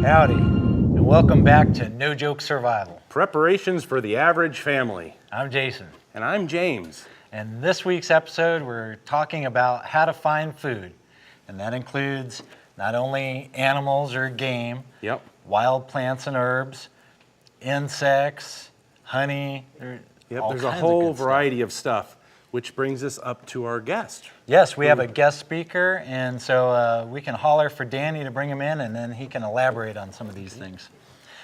Howdy, and welcome back to No Joke Survival. Preparations for the average family. I'm Jason, And I'm James. and this week's episode we're talking about how to find food, and that includes not only animals or game, Yep. wild plants and herbs, insects, honey. Yep, all there's a kinds of whole good stuff. variety of stuff, which brings us up to our guest. Yes, we have a guest speaker, and so we can holler for Danny to bring him in, and then he can elaborate on some of these things.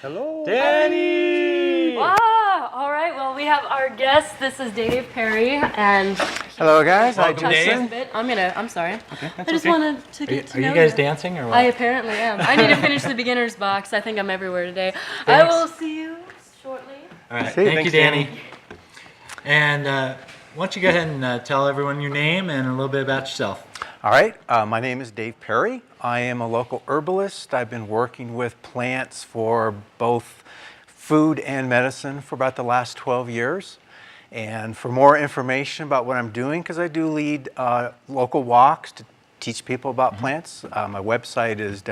Hello. Danny! All right. Well, we have our guest. This is Dave Perry, and Hello, guys. Welcome, touch Dave. this bit. I'm sorry. I just okay. wanted to get to Are know you guys dancing or what? I apparently am. I need to finish the beginner's box. I think I'm everywhere today. Thanks. I will see you shortly. All right, See you. thank you, Thanks, Danny. Danny. And why don't you go ahead and tell everyone your name and a little bit about yourself. All right. My name is Dave Perry. I am a local herbalist. I've been working with plants for both food and medicine for about the last 12 years. And for more information about what I'm doing, because I do lead local walks to teach people about plants, my website is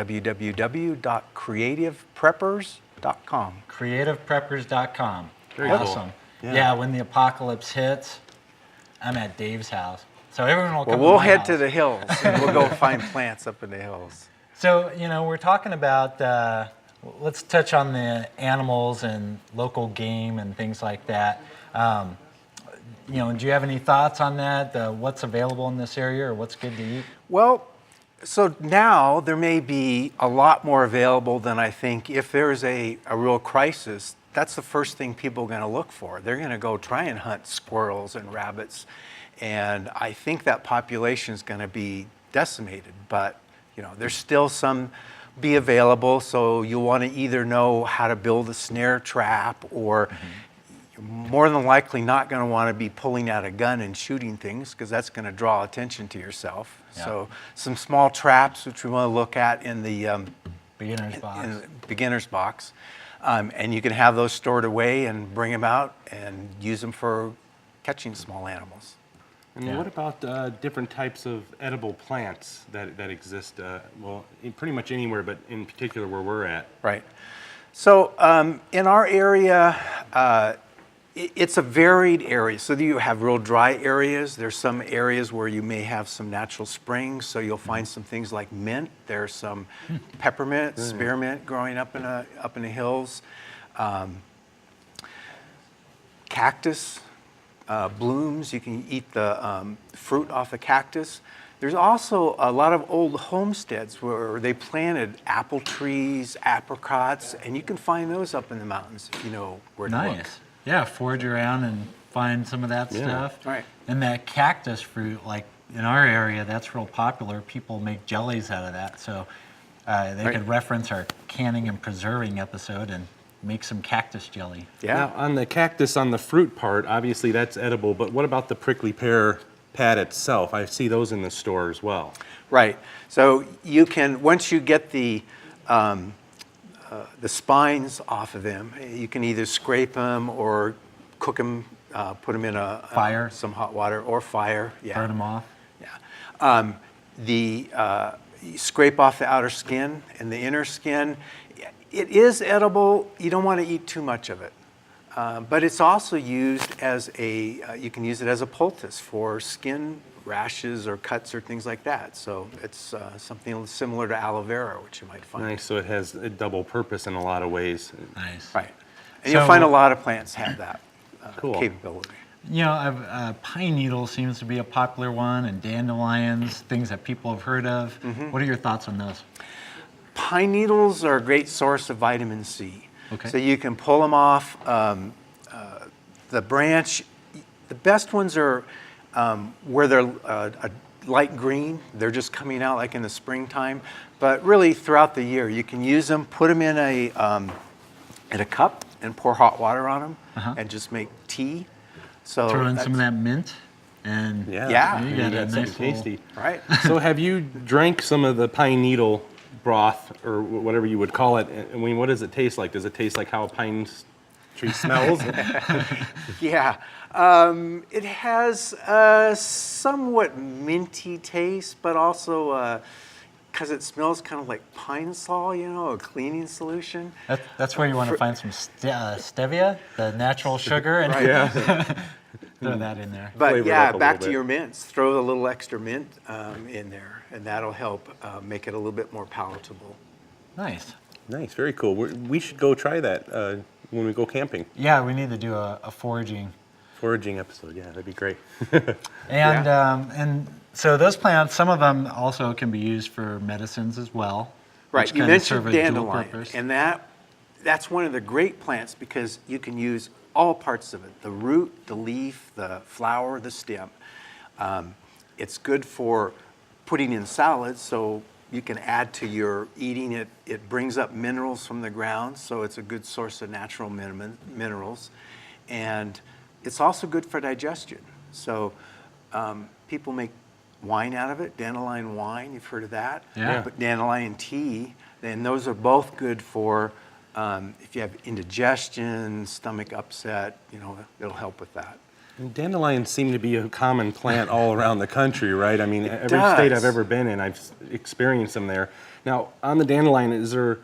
www.creativepreppers.com. CreativePreppers.com. Very cool. awesome. Yeah. Yeah, when the apocalypse hits, I'm at Dave's house. So everyone will come Well, we'll my head house. to the hills and we'll go find plants up in the hills. So, we're talking about, let's touch on the animals and local game and things like that. Do you have any thoughts on that? What's available in this area or what's good to eat? Well, so now there may be a lot more available than I think. If there's a real crisis, that's the first thing people are going to look for. They're going to go try and hunt squirrels and rabbits. And I think that population is going to be decimated. But, there's still some be available. So you'll want to either know how to build a snare trap, or you're more than likely not going to want to be pulling out a gun and shooting things, because that's going to draw attention to yourself. Yeah. So some small traps, which we want to look at in the Beginner's box. in the beginner's box. And you can have those stored away and bring them out and use them for catching small animals. And Yeah. what about different types of edible plants that exist, in pretty much anywhere, but in particular where we're at? Right. So in our area, it's a varied area. So you have real dry areas. There's some areas where you may have some natural springs. So you'll find some things like mint. There's some peppermint, spearmint growing up in the hills. Cactus blooms. You can eat the fruit off the cactus. There's also a lot of old homesteads where they planted apple trees, apricots, and you can find those up in the mountains if you know where to look. Nice. Yeah, forage around and find some of that Yeah. stuff. Right. And that cactus fruit, like in our area, that's real popular. People make jellies out of that. So they Right. could reference our canning and preserving episode and make some cactus jelly. Yeah. Now, on the cactus, on the fruit part, obviously that's edible, but what about the prickly pear pad itself? I see those in the store as well. Right. So you can, once you get the spines off of them, you can either scrape them or cook them, put them in Fire. some hot water or fire. Yeah. Burn them off. Yeah. You scrape off the outer skin and the inner skin. It is edible. You don't want to eat too much of it. But it's also used as you can use it as a poultice for skin rashes or cuts or things like that. So it's something similar to aloe vera, which you might find. Nice, so it has a double purpose in a lot of ways. Nice. Right. And So- you'll find a lot of plants have that Cool. capability. Pine needle seems to be a popular one, and dandelions, things that people have heard of. What are your thoughts on those? Pine needles are a great source of vitamin C. Okay. So you can pull them off the branch. The best ones are where they're a light green. They're just coming out like in the springtime. But really throughout the year, you can use them, put them in a cup and pour hot water on them and just make tea. So Throw in that's- some of that mint, and Yeah. you You got a got nice something little- tasty. Right. So have you drank some of the pine needle broth, or whatever you would call it? I mean, what does it taste like? Does it taste like how pines tree smells. Yeah, it has a somewhat minty taste, but also because it smells kind of like Pine Sol, a cleaning solution. That's where you want to find some stevia, the natural sugar, and throw that in there. But Flavor it yeah, up a back little to bit. your mints. Throw a little extra mint in there, and that'll help make it a little bit more palatable. Nice. Nice, very cool. We should go try that when we go camping. Yeah, we need to do a foraging. Foraging episode, yeah, that'd be great. And so those plants, some of them also can be used for medicines as well. Right, which you kind of serve mentioned a dual dandelion, purpose. and that's one of the great plants because you can use all parts of it, the root, the leaf, the flower, the stem. It's good for putting in salads, so you can add to your eating it. It brings up minerals from the ground, so it's a good source of natural minerals. And it's also good for digestion. So people make wine out of it, dandelion wine, you've heard of that? Yeah. But dandelion tea, and those are both good for if you have indigestion, stomach upset, it'll help with that. And dandelions seem to be a common plant all around the country, right? I mean, every does. state I've ever been in, I've experienced them there. Now, on the dandelion, is there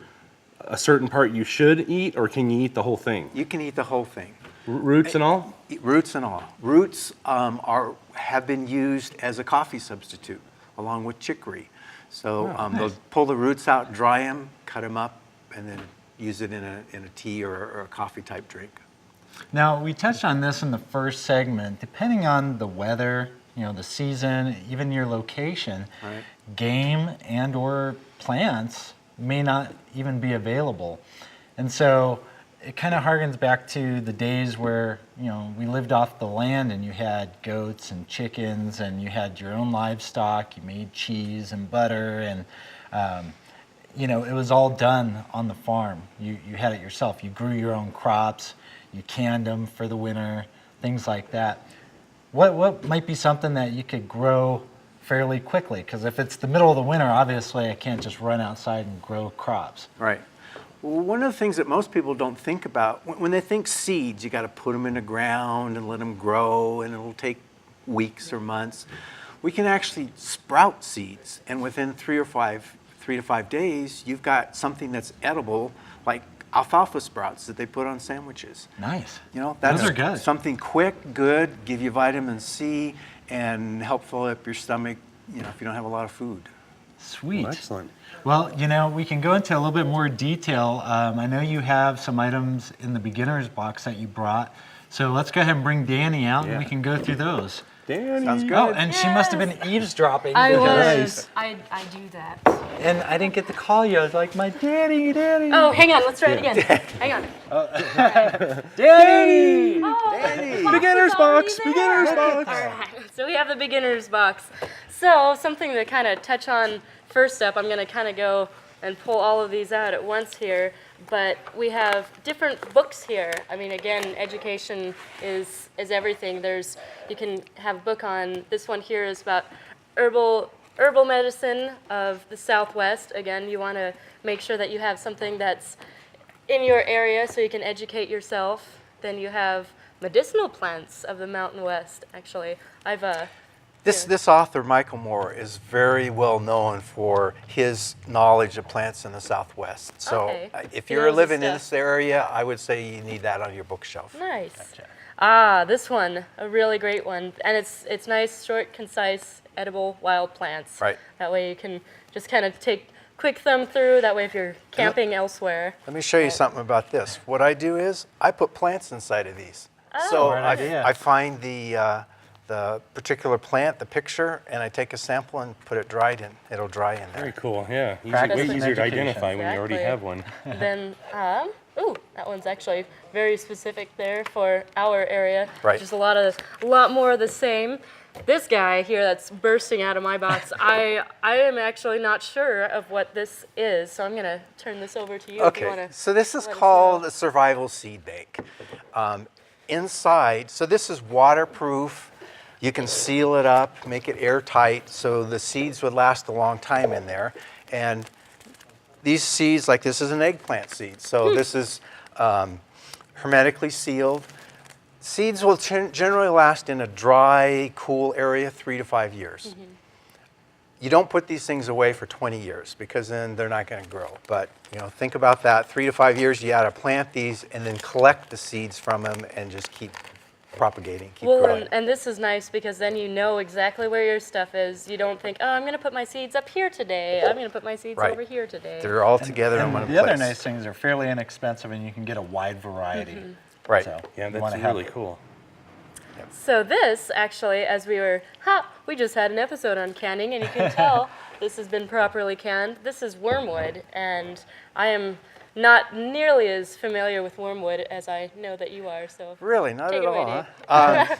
a certain part you should eat, or can you eat the whole thing? You can eat the whole thing. Roots and all? Roots and all. Roots have been used as a coffee substitute, along with chicory. So they'll pull the roots out, dry them, cut them up, and then use it in a tea or a coffee type drink. Now, we touched on this in the first segment. Depending on the weather, the season, even your location, Right. game and or plants may not even be available. And so it kind of harkens back to the days where, we lived off the land and you had goats and chickens and you had your own livestock, you made cheese and butter and, it was all done on the farm. You had it yourself. You grew your own crops, you canned them for the winter, things like that. What might be something that you could grow fairly quickly? Because if it's the middle of the winter, obviously I can't just run outside and grow crops. Right. Well, one of the things that most people don't think about, when they think seeds, you got to put them in the ground and let them grow, and it'll take weeks or months. We can actually sprout seeds, and within 3 to 5 days, you've got something that's edible, like alfalfa sprouts that they put on sandwiches. Nice. That's Those are good. something quick, good, give you vitamin C, and help fill up your stomach, if you don't have a lot of food. Sweet. Oh, excellent. Well, we can go into a little bit more detail. I know you have some items in the beginner's box that you brought. So let's go ahead and bring Danny out and we Yeah. can go through those. Danny. Sounds good. Oh, and she must have been eavesdropping. I because- was. I do that. And I didn't get to call you. I was like, my Danny. Oh, hang on. Let's try it again. Hang on. Danny! Oh, Beginner's box, beginner's box. All right. So we have the beginner's box. So something to kind of touch on first up, I'm going to kind of go and pull all of these out at once here. But we have different books here. I mean, again, education is everything. You can have a book on, this one here is about herbal medicine of the Southwest. Again, you want to make sure that you have something that's in your area so you can educate yourself. Then you have medicinal plants of the Mountain West, actually. This author, Michael Moore, is very well known for his knowledge of plants in the Southwest. So Okay. if He you're knows his living in stuff. this area, I would say you need that on your bookshelf. Nice. Ah, this one, a really great one. And it's nice, short, concise, edible wild plants. Right. That way you can just kind of take quick thumb through. That way if you're camping elsewhere. Let me show you something about this. What I do is I put plants inside of these. So Smart idea. I find the particular plant, the picture, and I take a sample and put it dried in. It'll dry in there. Very cool, yeah. Practice Way and easier to education. identify when you already Exactly. have one. Then, that one's actually very specific there for our area. Right. Just a lot more of the same. This guy here that's bursting out of my box, I am actually not sure of what this is, so I'm gonna turn this over to you if you Okay, wanna. so this is let us called know. a survival seed bank. Inside, so this is waterproof. You can seal it up, make it airtight, so the seeds would last a long time in there. And these seeds, like this is an eggplant seed, so this is hermetically sealed. Seeds will generally last in a dry, cool area 3 to 5 years. You don't put these things away for 20 years because then they're not going to grow. But think about that. 3 to 5 years, you got to plant these and then collect the seeds from them and just keep propagating, keep Well, growing. and this is nice because then you know exactly where your stuff is. You don't think, oh, I'm going to put my seeds up here today. I'm going to put my seeds Right. over here today. They're all together in And one the place. other nice thing is they're fairly inexpensive, and you can get a wide variety. Right. So Yeah, you that's wanna have- really cool. So this, actually, as we just had an episode on canning, and you can tell this has been properly canned. This is wormwood, and I am not nearly as familiar with wormwood as I know that you are, so. Really, not Take at it away, all, Dave. huh?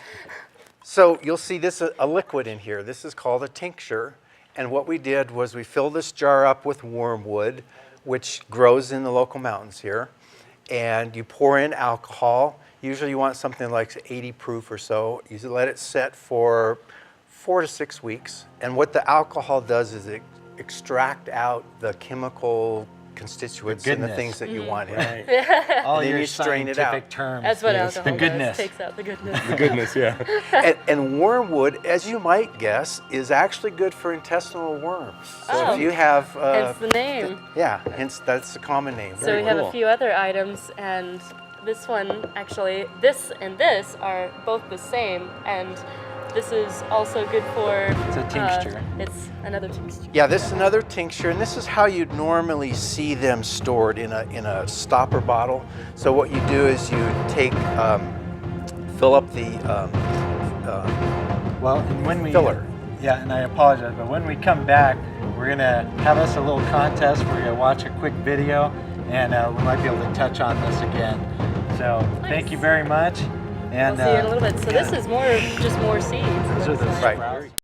So you'll see this a liquid in here. This is called a tincture. And what we did was we filled this jar up with wormwood, which grows in the local mountains here. And you pour in alcohol. Usually you want something like 80 proof or so. You let it set for 4 to 6 weeks. And what the alcohol does is it extract out the chemical constituents and the goodness. things that you want in it. Right. All then your you strain it out. scientific terms. That's what Yes. alcohol The goodness. does, takes out the goodness. Goodness, yeah. And wormwood, as you might guess, is actually good for intestinal worms. So Oh. if you have, Hence the name. yeah, hence that's the common name. So Very we have cool. a few other items, and this one, actually, this and this are both the same, and this is also good for... It's a tincture. It's another tincture. Yeah, this is another tincture, and this is how you'd normally see them stored in a stopper bottle. So what you do is you take, fill up the Well, and when we filler. Yeah, and I apologize, but when we come back, we're gonna have us a little contest. We're gonna watch a quick video, and we might be able to touch on this again. So thank you very much. And We'll see you in a little bit. So this is just more seeds. those are the Right. sprouts.